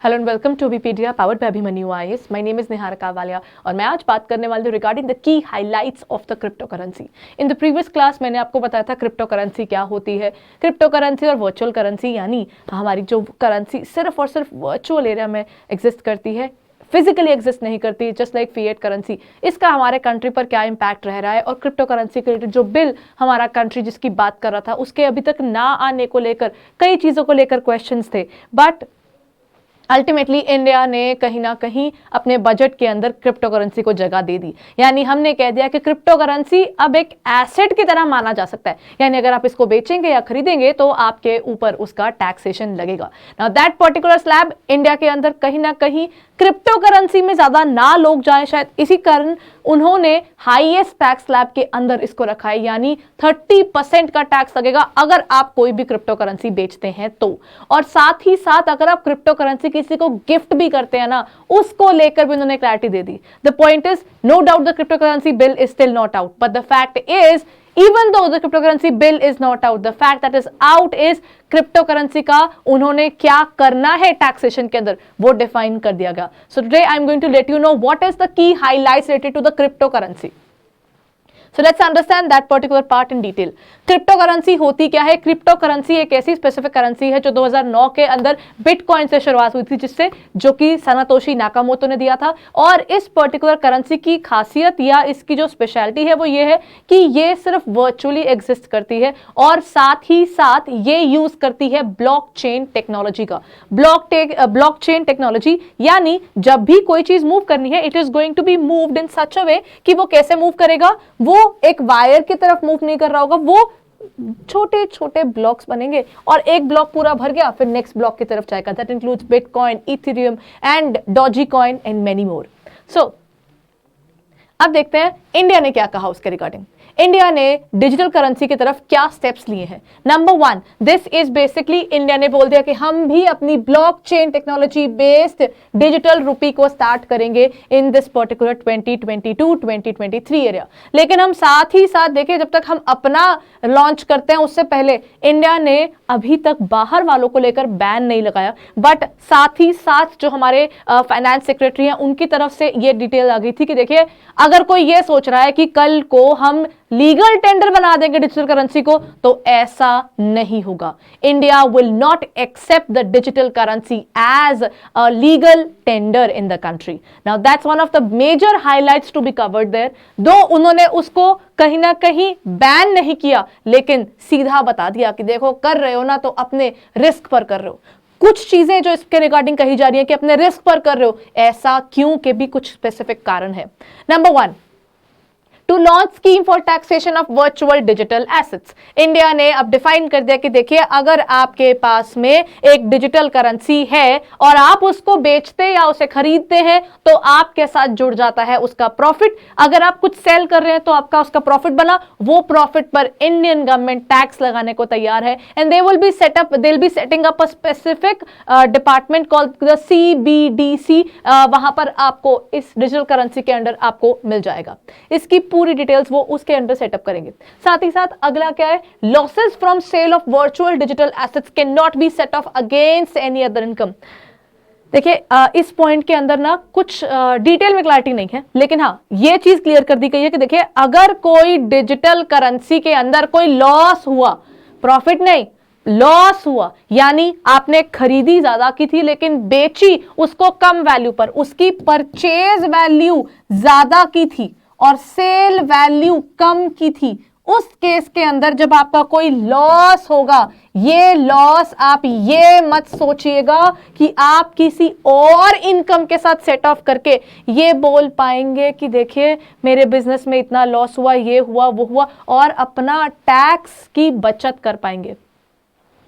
Hello and welcome to बीपीडिया powered by Abhimanyu IAS. My name is Niharika Walia और मैं आज बात करने वाली हूँ regarding the key highlights of the crypto currency. In the previous class मैंने आपको बताया था क्रिप्टो करेंसी क्या होती है। क्रिप्टो करेंसी और वर्चुअल करेंसी यानी हमारी जो करेंसी सिर्फ और सिर्फ वर्चुअल एरिया में एग्जिस्ट करती है, फिजिकली एग्जिस्ट नहीं करती, जस्ट लाइक फिएट करेंसी। इसका हमारे कंट्री पर क्या इम्पैक्ट रह रहा है और क्रिप्टो करेंसी के रिलेटेड जो बिल हमारा कंट्री जिसकी बात कर रहा था उसके अभी तक ना आने को लेकर कई चीज़ों को लेकर क्वेश्चंस थे, बट अल्टीमेटली इंडिया ने कहीं ना कहीं अपने बजट के अंदर क्रिप्टो करेंसी को जगह दे दी। यानी हमने कह दिया कि क्रिप्टो करेंसी अब एक एसेट की तरह माना जा सकता है, यानी अगर आप इसको बेचेंगे या खरीदेंगे तो आपके ऊपर उसका टैक्सेशन लगेगा। Now that particular slab India के अंदर कहीं ना कहीं क्रिप्टो करेंसी में ज्यादा ना लोग जाएं, शायद इसी कारण उन्होंने हाईएस्ट टैक्स स्लैब के अंदर इसको रखा है, यानी 30% का टैक्स लगेगा अगर आप कोई भी क्रिप्टो करेंसी बेचते हैं तो। और साथ ही साथ अगर आप क्रिप्टो करेंसी किसी को गिफ्ट भी करते हैं ना, उसको लेकर भी उन्होंने क्लैरिटी दे दी। The point is, no doubt the crypto currency bill is still not out, but the fact is even though the cryptocurrency bill is not out, the fact that is out is cryptocurrency का उन्होंने क्या करना है taxation के अंदर वो define कर दिया गया। So today I am going to let you know what is the key highlights related to the cryptocurrency. So let's understand that particular part in detail. Crypto currency होती क्या है? क्रिप्टो करेंसी एक ऐसी specific currency है जो 2009 के अंदर bitcoin से शुरुआत हुई थी, जिससे जो कि सनातोशी नाकामोटो ने दिया था। और इस पर्टिकुलर करेंसी की खासियत या इसकी जो स्पेशलिटी है वो ये है कि ये सिर्फ वर्चुअली एग्जिस्ट करती है और साथ ही साथ ये यूज करती है ब्लॉकचेन टेक्नोलॉजी का। ब्लॉकचेन टेक्नोलॉजी यानी जब भी कोई चीज मूव करनी है, it is going to be moved in such a way कि वो कैसे मूव करेगा, वो एक वायर की तरफ मूव नहीं कर रहा होगा, वो छोटे छोटे ब्लॉक्स बनेंगे और एक ब्लॉक पूरा भर गया फिर नेक्स्ट ब्लॉक की तरफ जाएगा। That includes bitcoin, ethereum and doge coin and many more. So अब देखते हैं इंडिया ने क्या कहा उसके रिगार्डिंग। इंडिया ने डिजिटल करेंसी की तरफ क्या स्टेप्स लिए हैं। Number 1, this is basically India ने बोल दिया कि हम भी अपनी blockchain technology based digital rupee को स्टार्ट करेंगे इन दिस पर्टिकुलर 2022-2023 एरिया। लेकिन हम साथ ही साथ देखिए, जब तक हम अपना लॉन्च करते हैं उससे पहले इंडिया ने अभी तक बाहर वालों को लेकर बैन नहीं लगाया, बट साथ ही साथ जो हमारे फाइनेंस सेक्रेटरी हैं उनकी तरफ से ये डिटेल आ गई थी कि देखिए, अगर कोई ये सोच रहा है कि कल को हम लीगल टेंडर बना देंगे डिजिटल करेंसी को, तो ऐसा नहीं होगा। India will not accept the digital currency as a legal tender in the country. Now that's one of the major highlights to be covered there. Though उन्होंने उसको कहीं ना कहीं बैन नहीं किया, लेकिन सीधा बता दिया कि देखो, कर रहे हो ना तो अपने रिस्क पर कर रहे हो। कुछ चीजें जो इसके रिगार्डिंग कही जा रही है कि अपने रिस्क पर कर रहे हो, ऐसा क्यों के भी कुछ स्पेसिफिक कारण है। Number 1, to launch scheme for taxation of virtual digital assets. India ने अब डिफाइन कर दिया कि देखिए, अगर आपके पास में एक डिजिटल करेंसी है और आप उसको बेचते या उसे खरीदते हैं तो आपके साथ जुड़ जाता है उसका प्रॉफिट। अगर आप कुछ सेल कर रहे हैं तो आपका उसका प्रॉफिट बना, वो प्रॉफिट पर इंडियन गवर्नमेंट टैक्स लगाने को तैयार है। And they will be setting up a specific department called the CBDC। वहां पर आपको इस डिजिटल करेंसी के अंडर आपको मिल जाएगा। इसकी पूरी डिटेल्स वो उसके अंडर सेटअप करेंगे। साथ ही साथ अगला क्या है, losses from sale of virtual digital assets can not be set off against any other income. देखिए, इस पॉइंट के अंदर ना कुछ डिटेल में क्लैरिटी नहीं है, लेकिन हाँ, ये चीज क्लियर कर दी गई है कि देखिए, अगर कोई डिजिटल करेंसी के अंदर कोई लॉस हुआ, प्रॉफिट नहीं, लॉस हुआ, यानी आपने खरीदी ज्यादा की थी लेकिन बेची उसको कम वैल्यू पर, उसकी परचेज वैल्यू ज्यादा की थी और सेल वैल्यू कम की थी, उस केस के अंदर जब आपका कोई लॉस होगा, ये लॉस आप ये मत सोचिएगा कि आप किसी और इनकम के साथ सेट ऑफ करके ये बोल पाएंगे कि देखिए, मेरे बिजनेस में इतना लॉस हुआ, ये हुआ, वो हुआ, और अपना टैक्स की बचत कर पाएंगे।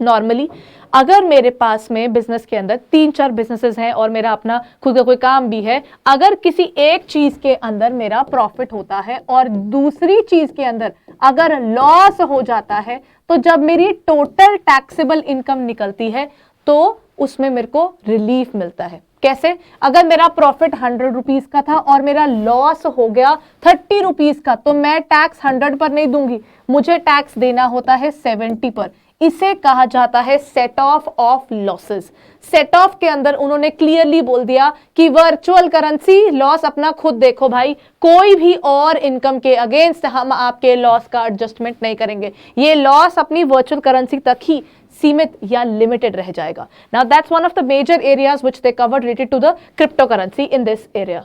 नॉर्मली अगर मेरे पास में बिजनेस के अंदर 3-4 बिजनेसेस हैं और मेरा अपना खुद का कोई काम भी है, अगर किसी एक चीज के अंदर मेरा प्रॉफिट होता है और दूसरी चीज के अंदर अगर लॉस हो जाता है, तो जब मेरी टोटल टैक्सेबल इनकम निकलती है तो उसमें मेरे को रिलीफ मिलता है। कैसे? अगर मेरा प्रॉफिट 100 रुपीज का था और मेरा लॉस हो गया 30 रुपीज का, तो मैं टैक्स 100 पर नहीं दूंगी, मुझे टैक्स देना होता है 70 पर। इसे कहा जाता है set of losses. Set of के अंदर उन्होंने क्लियरली बोल दिया कि वर्चुअल करेंसी लॉस अपना खुद देखो भाई, कोई भी और इनकम के अगेंस्ट हम आपके लॉस का एडजस्टमेंट नहीं करेंगे, ये लॉस अपनी वर्चुअल करेंसी तक ही सीमित या लिमिटेड रह जाएगा। Now that's one of the major areas which they covered related to the crypto currency in this area.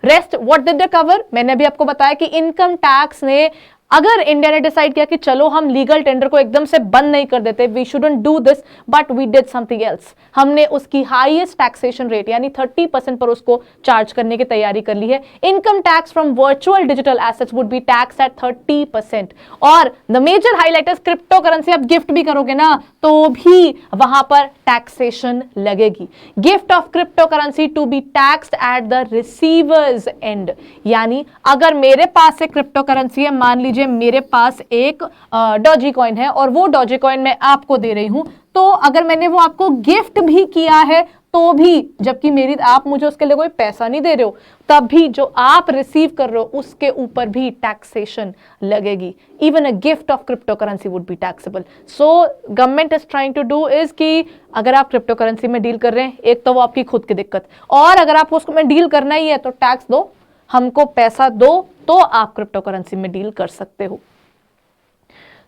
Rest what did they cover, मैंने भी आपको बताया कि इनकम टैक्स ने, अगर इंडिया ने डिसाइड किया कि चलो हम लीगल टेंडर को एकदम से बंद नहीं कर देते, we shouldn't do this, but we did something else, हमने उसकी हाईएस्ट टैक्सेशन रेट यानी 30% पर उसको चार्ज करने की तैयारी कर ली है। Income tax from virtual digital assets would be tax at 30%। और the major highlight is crypto currency आप गिफ्ट भी करोगे ना तो भी वहां पर टैक्सेशन लगेगी। Gift of crypto currency to be taxed at the receiver's end, यानी अगर मेरे पास एक क्रिप्टो करेंसी है, मान लीजिए मेरे पास एक डॉजी कॉइन है और वो डॉजी कॉइन मैं आपको दे रही हूं, तो अगर मैंने वो आपको गिफ्ट भी किया है तो भी, जबकि मेरी आप मुझे उसके लिए कोई पैसा नहीं दे रहे हो, तब भी जो आप रिसीव कर रहे हो उसके ऊपर भी टैक्सेशन लगेगी। Even a gift of crypto currency would be taxable. So government is trying to do is कि अगर आप क्रिप्टो करेंसी में डील कर रहे हैं, एक तो वो आपकी खुद की दिक्कत, और अगर आपको उसको में डील करना ही है तो टैक्स दो, हमको पैसा दो, तो आप क्रिप्टो करेंसी में डील कर सकते हो।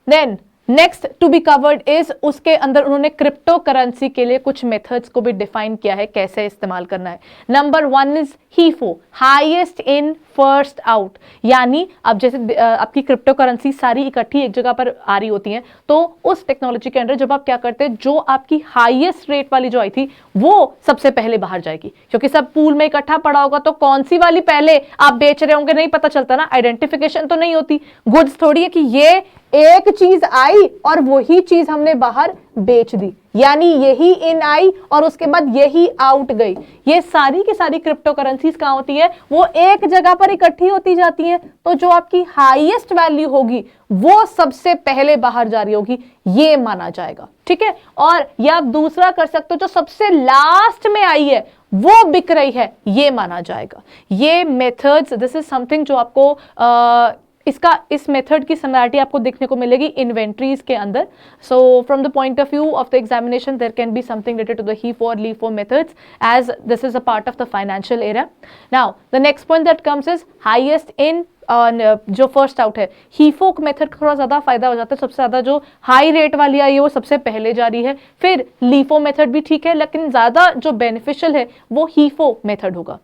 Then next to be covered is, उसके अंदर उन्होंने क्रिप्टो करेंसी के लिए कुछ मेथड्स को भी डिफाइन किया है, कैसे इस्तेमाल करना है। Number 1 is HIFO, highest in first out, यानी अब जैसे आपकी क्रिप्टो करेंसी सारी इकट्ठी एक जगह पर आ रही होती हैं, तो उस टेक्नोलॉजी के अंदर जब आप क्या करते हैं, जो आपकी हाईएस्ट रेट वाली जो आई थी वो सबसे पहले बाहर जाएगी, क्योंकि सब पूल में इकट्ठा पड़ा होगा, तो कौन सी वाली पहले आप बेच रहे होंगे नहीं पता चलता ना, आइडेंटिफिकेशन तो नहीं होती। गुड्स थोड़ी है कि ये एक चीज आई और वही चीज हमने बाहर बेच दी, यानी यही इन आई और उसके बाद यही आउट गई। ये सारी की सारी क्रिप्टो करेंसीज कहां होती है, वो एक जगह पर इकट्ठी होती जाती हैं, तो जो आपकी हाईएस्ट वैल्यू होगी वो सबसे पहले बाहर जा रही होगी, ये माना जाएगा। ठीक है, और या आप दूसरा कर सकते हो, जो सबसे लास्ट में आई है वो बिक रही है, ये माना जाएगा। ये मेथड्स, दिस इज समथिंग जो आपको इस मेथड की सिमिलरिटी आपको देखने को मिलेगी इन्वेंट्रीज के अंदर। So from the point of view of the examination there can be something related to the HIFO और LIFO methods, as this is a part of the financial area. Now the next point that comes is highest in, जो first out है, हीफो method थोड़ा ज्यादा फायदा हो जाता है, सबसे ज्यादा जो हाई रेट वाली आई है वो सबसे पहले जा रही है, फिर लीफो मेथड भी ठीक है, लेकिन ज्यादा जो बेनिफिशियल है वो हीफो मेथड होगा।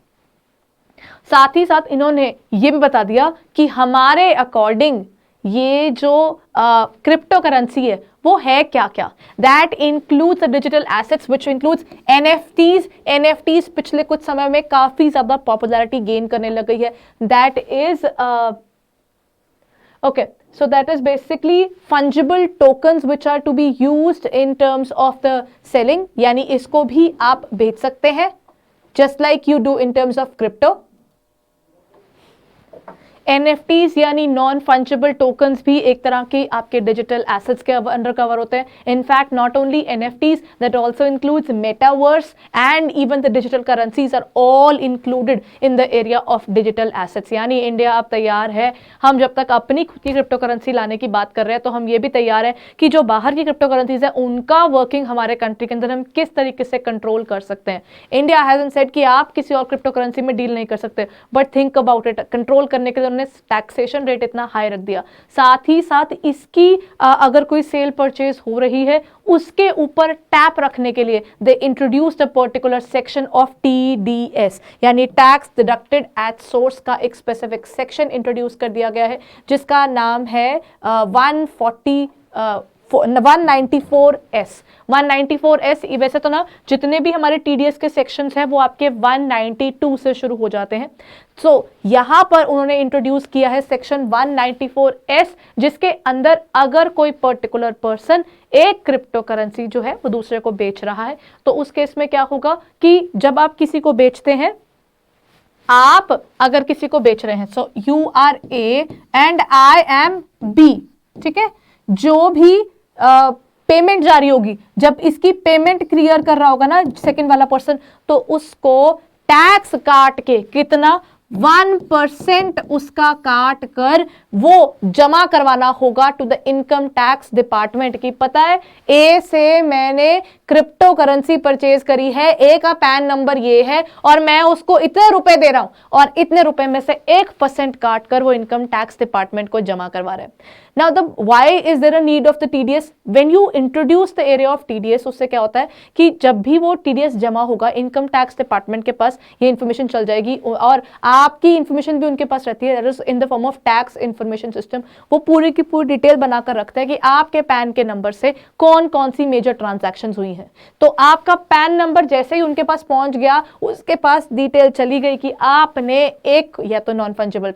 साथ ही साथ इन्होंने ये भी बता दिया कि हमारे अकॉर्डिंग ये जो क्रिप्टो करेंसी है वो है क्या क्या। That includes digital assets which includes NFTs. NFTs पिछले कुछ समय में काफी ज्यादा पॉपुलैरिटी गेन करने लग गई है। That is okay, so that is basically fungible tokens which are to be used in terms of the selling, यानी इसको भी आप बेच सकते हैं just like you do in terms of crypto। NFTs यानी नॉन फंजिबल टोकन्स भी एक तरह के आपके डिजिटल एसेट्स के अंडर कवर होते हैं। In fact not only NFTs, that also includes metaverse and even the digital currencies are all included in the area of digital assets. यानी इंडिया अब तैयार है, हम जब तक अपनी खुद की क्रिप्टो करेंसी लाने की बात कर रहे हैं तो हम ये भी तैयार है कि जो बाहर की क्रिप्टो करेंसीज है उनका वर्किंग हमारे कंट्री के अंदर हम किस तरीके से कंट्रोल कर सकते हैं। इंडिया हैजंट सेड कि आप किसी और क्रिप्टो करेंसी में डील नहीं कर सकते, but think about it, control करने के लिए टैक्सेशन रेट इतना हाई रख दिया। साथ ही साथ इसकी अगर कोई सेल परचेज हो रही है उसके ऊपर टैप रखने के लिए they introduced a particular section of TDS, यानी टैक्स डिडक्टेड एट सोर्स का एक स्पेसिफिक सेक्शन इंट्रोड्यूस कर दिया गया है जिसका नाम है 194S। 194S वैसे तो ना जितने भी हमारे TDS के सेक्शंस हैं वो आपके 192 से शुरू हो जाते हैं। सो यहां पर उन्होंने इंट्रोड्यूस किया है सेक्शन 194S, जिसके अंदर अगर कोई पर्टिकुलर पर्सन एक क्रिप्टो करेंसी जो है वो दूसरे को बेच रहा है तो उस केस में क्या होगा कि जब आप किसी को बेचते हैं, आप अगर किसी को बेच रहे हैं, so you are A and I am B, ठीक है, जो भी पेमेंट जारी होगी, जब इसकी पेमेंट क्लियर कर रहा होगा ना सेकंड वाला पर्सन, तो उसको टैक्स काट के कितना 1% उसका काट कर वो जमा करवाना होगा to the income tax department. की पता है ए से मैंने क्रिप्टो करेंसी परचेज करी है, ए का पैन नंबर ये है और मैं उसको इतने रुपए दे रहा हूं और इतने रुपए में से 1% काट कर वो इनकम टैक्स डिपार्टमेंट को जमा करवा रहे हैं। Now the why is there a need of the TDS? When you introduce the area of TDS, उससे क्या होता है कि जब भी वो TDS जमा होगा इनकम टैक्स डिपार्टमेंट के पास ये इन्फॉर्मेशन चल जाएगी और आपकी इन्फॉर्मेशन भी उनके पास रहती है in the form of tax information system. वो पूरी की पूरी डिटेल बनाकर रखता है कि आपके पैन के नंबर से कौन कौन सी मेजर ट्रांजैक्शन हुई है। तो आपका पैन नंबर जैसे ही उनके पास पहुंच गया, उसके पास डिटेल चली गई कि आपने एक या तो नॉन फंजिबल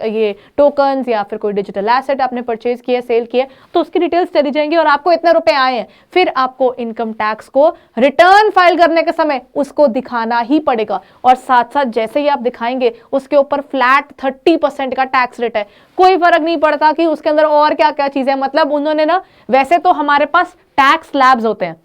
ये टोकन्स या फिर कोई डिजिटल एसेट आपने परचेज किया, सेल किया, तो उसकी डिटेल्स चली जाएंगी और आपको इतने रुपए आए हैं। फिर आपको इनकम टैक्स को रिटर्न फाइल करने के समय उसको दिखाना ही पड़ेगा और साथ साथ जैसे ही आप दिखाएंगे उसके ऊपर फ्लैट 30% का टैक्स रेट है। कोई फर्क नहीं पड़ता कि उसके अंदर और क्या क्या चीजें, मतलब उन्होंने ना, वैसे तो हमारे पास टैक्स स्लैब्स होते हैं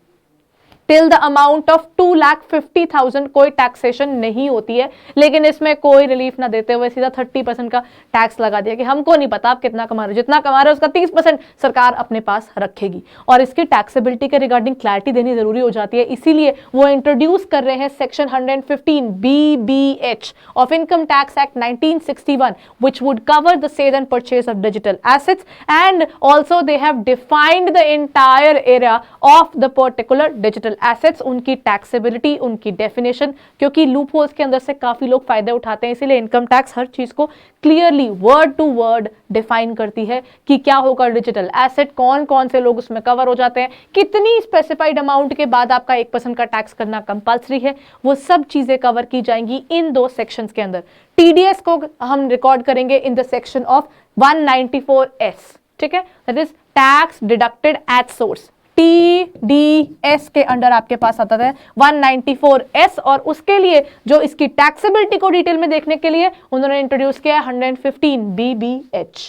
टिल द अमाउंट ऑफ 2,50,000 कोई टैक्सेशन नहीं होती है, लेकिन इसमें कोई रिलीफ ना देते हुए सीधा 30% का टैक्स लगा दिया कि हमको नहीं पता आप कितना कमा रहे हो, जितना कमा रहे हो उसका 30% सरकार अपने पास रखेगी। और इसकी टैक्सेबिलिटी के रिगार्डिंग क्लैरिटी देनी जरूरी हो जाती है, इसीलिए वो इंट्रोड्यूस कर रहे हैं section 115 BBH of income tax act 1961 which would cover the sale and purchase of digital assets and also they have defined the entire area of the particular digital assets, उनकी टैक्सेबिलिटी, उनकी definition, क्योंकि loop holes के अंदर से काफी लोग फायदे उठाते हैं, इसीलिए इनकम टैक्स हर चीज को clearly word to word define करती है कि क्या होगा डिजिटल एसेट, कौन कौन से लोग उसमें कवर हो जाते हैं, कितनी स्पेसिफाइड अमाउंट के बाद आपका 1% का टैक्स करना कंपल्सरी है, वो सब चीजें कवर की जाएंगी इन दो सेक्शंस के अंदर। टीडीएस को हम रिकॉर्ड करेंगे in the section of 194S, ठीक है, that is tax deducted at source. TDS के अंडर आपके पास आता है 194S और उसके लिए जो इसकी टैक्सेबिलिटी को डिटेल में देखने के लिए उन्होंने इंट्रोड्यूस किया 115 BBH।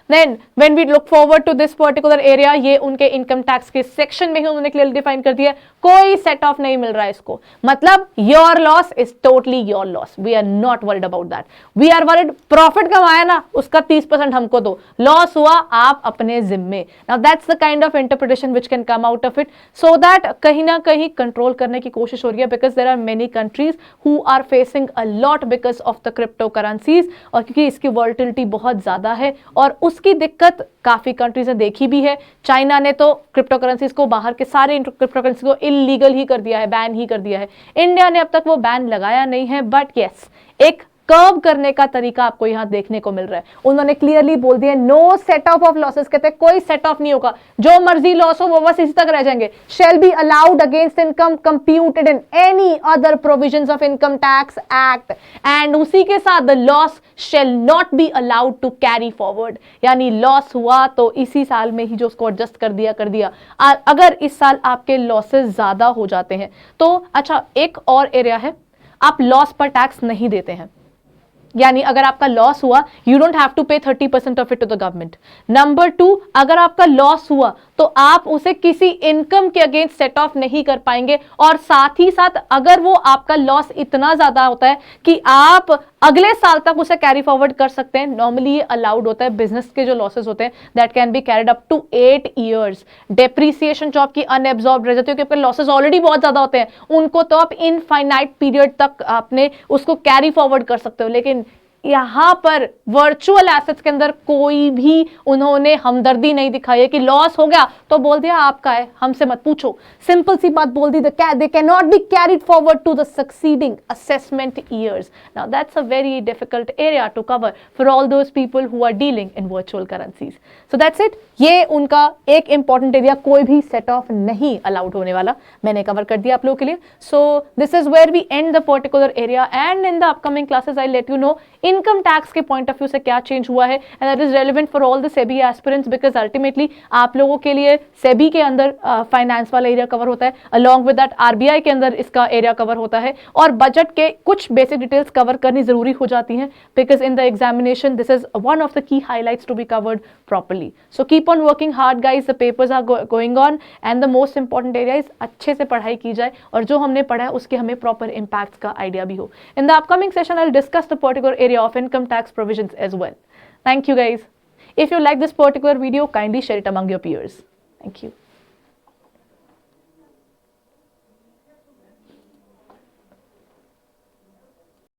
Then when we look forward to this particular area, ये उनके इनकम टैक्स के सेक्शन में ही उन्होंने क्लियरली डिफाइन कर दिया, कोई सेट ऑफ नहीं मिल रहा है इसको, मतलब your loss is totally your loss, we are not worried about that, we are worried profit कमाया ना उसका 30% हमको दो, लॉस हुआ आप अपने जिम्मे। Now that's the kind of interpretation which can come out of it, so that कहीं ना कहीं कंट्रोल करने की कोशिश हो रही है, because there are many countries who are facing a lot because of the crypto currencies, और क्योंकि इसकी वॉलेटिलिटी बहुत ज्यादा है और उसकी दिक्कत काफी कंट्रीज ने देखी भी है। चाइना ने तो क्रिप्टो करेंसीज को, बाहर के सारे क्रिप्टो करेंसी को इलीगल ही कर दिया है, बैन ही कर दिया है। इंडिया ने अब तक वो बैन लगाया नहीं है, बट यस एक कर्व करने का तरीका आपको यहां देखने को मिल रहा है। उन्होंने क्लियरली बोल दिया नो सेट ऑफ लॉसेस, कहते हैं कोई सेट ऑफ नहीं होगा, जो मर्जी लॉस हो वो बस इसी तक रह जाएंगे। Shall be allowed against income computed in any other provisions of income tax act, and उसी के साथ the loss shall not be allowed to carry forward, यानी लॉस हुआ तो इसी साल में ही जो उसको एडजस्ट कर दिया। अगर इस साल आपके लॉसेस ज्यादा हो जाते हैं तो अच्छा, एक और एरिया है, आप लॉस पर टैक्स नहीं देते हैं, यानी अगर आपका लॉस हुआ you don't have to pay 30% of it to the government. Number 2, अगर आपका लॉस हुआ तो आप उसे किसी इनकम के अगेंस्ट सेट ऑफ नहीं कर पाएंगे, और साथ ही साथ अगर वो आपका लॉस इतना ज्यादा होता है कि आप अगले साल तक उसे कैरी फॉरवर्ड कर सकते हैं, नॉर्मली ये अलाउड होता है। बिजनेस के जो लॉसेस होते हैं that can be carried up to 8 years। Depreciation जो आपकी अनएब्जॉर्ब रह जाती है क्योंकि लॉसेस ऑलरेडी बहुत ज्यादा होते हैं, उनको तो आप इनफाइनाइट पीरियड तक आपने उसको कैरी फॉरवर्ड कर सकते हो, लेकिन यहां पर वर्चुअल एसेट्स के अंदर कोई भी उन्होंने हमदर्दी नहीं दिखाई है कि लॉस हो गया तो बोल दिया आपका है, हमसे मत पूछो, सिंपल सी बात बोल दी, they can not be carried forward to the succeeding assessment years. Now that's a very difficult area to cover for all those people who are dealing in virtual currencies. So that's it, ये उनका एक important area, कोई भी set of नहीं allowed होने वाला, मैंने cover कर दिया आप लोगों के लिए। So this is where we end the particular area, and in the upcoming classes I let you know income tax के पॉइंट ऑफ व्यू से क्या चेंज हुआ है, and that is relevant for all the SEBI aspirants, because ultimately आप लोगों के लिए सेबी के अंदर फाइनेंस वाला एरिया कवर होता है, अलॉन्ग विद दैट आरबीआई के अंदर इसका एरिया कवर होता है, और बजट के कुछ बेसिक डिटेल्स कवर करनी जरूरी हो जाती हैं, because in the examination this is one of the key highlights to be covered properly. So keep on working hard guys, the papers are going on, and the most important area is अच्छे से पढ़ाई की जाए और जो हमने पढ़ा है उसके हमें प्रॉपर इम्पैक्ट का आइडिया भी हो. इन the upcoming session I will discuss the particular area of income tax provisions as well. Thank you guys. If you like this particular video, kindly share it among your peers. Thank you.